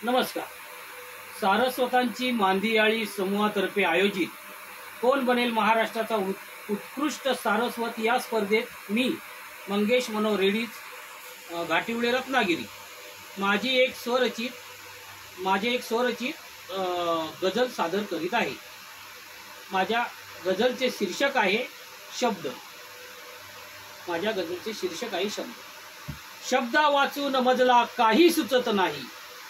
नमस्कार. सारस्वतांची मांदियाळी समूहातर्फे आयोजित कोण बनेल महाराष्ट्राचा उत्कृष्ट सारस्वत या स्पर्धेत मी मंगेश मनोहर रेड्डीज घाटिवळे रत्नागिरी माझे एक स्वरचित गझल सादर करीत आहे. माझ्या गझलचे शीर्षक आहे शब्द. शब्दा वाचून मजला काही सुचत नाही.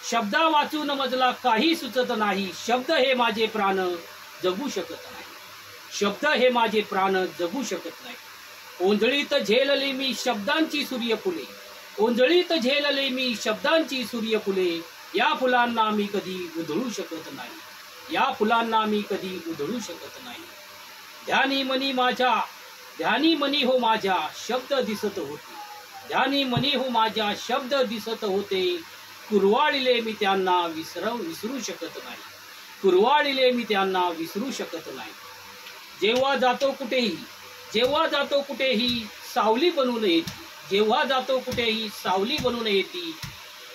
शब्दा वाचून मजला काही सुचत नाही. शब्द हे माझे प्राण जगू शकत नाही. शब्द हे माझे प्राण जगू शकत नाही. ओंजळीत झेलले मी शब्दांची सूर्यफुले. ओंजळीत झेलले मी शब्दांची सूर्यफुले. या फुलांना मी कधी उधळू शकत नाही. या फुलांना मी कधी उधळू शकत नाही. ध्यानी मनी हो माझ्या शब्द दिसत होते. ध्यानी मनी हो माझ्या शब्द दिसत होते. कुरवाळीले मी त्यांना विसरू शकत नाही. कुरवाळीले मी त्यांना विसरू शकत नाही. जेव्हा जातो कुठेही सावली बनून येते. जेव्हा जातो कुठेही सावली बनून येते.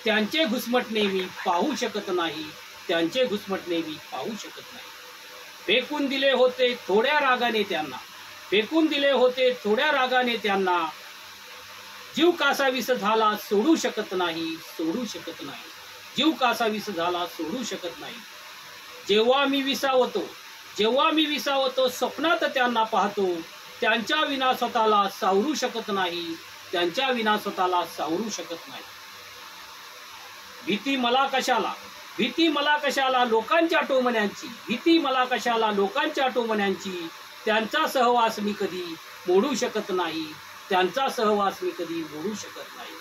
त्यांचे घुसमटणे मी पाहू शकत नाही. त्यांचे घुसमटणे मी पाहू शकत नाही. फेकून दिले होते थोड्या रागाने त्यांना. फेकून दिले होते थोड्या रागाने त्यांना. जीव कासावीस झाला सोडू शकत नाही. सोडू शकत नाही. जीव कासावीस झाला सोडू शकत नाही. जेव्हा मी विसावतो स्वप्नात त्यांना पाहतो. त्यांच्या विना स्वतःला सावरू शकत नाही. त्यांच्या विना स्वतःला सावरू शकत नाही. भीती मला कशाला लोकांच्या टोमण्यांची. भीती मला कशाला लोकांच्या टोमण्यांची. त्यांचा सहवास मी कधी मोडू शकत नाही. त्यांचा सहवास मी कधी मोडू शकत नाही.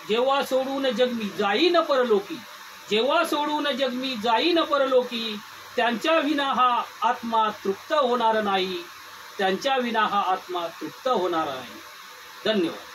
जेव्हा सोडून जग मी जाईन परलोकी. जेव्हा सोडून जग मी जाईन परलोकी. त्यांच्या विना हा आत्मा तृप्त होणार नाही. त्यांच्या विना हा आत्मा तृप्त होणार नाही. धन्यवाद.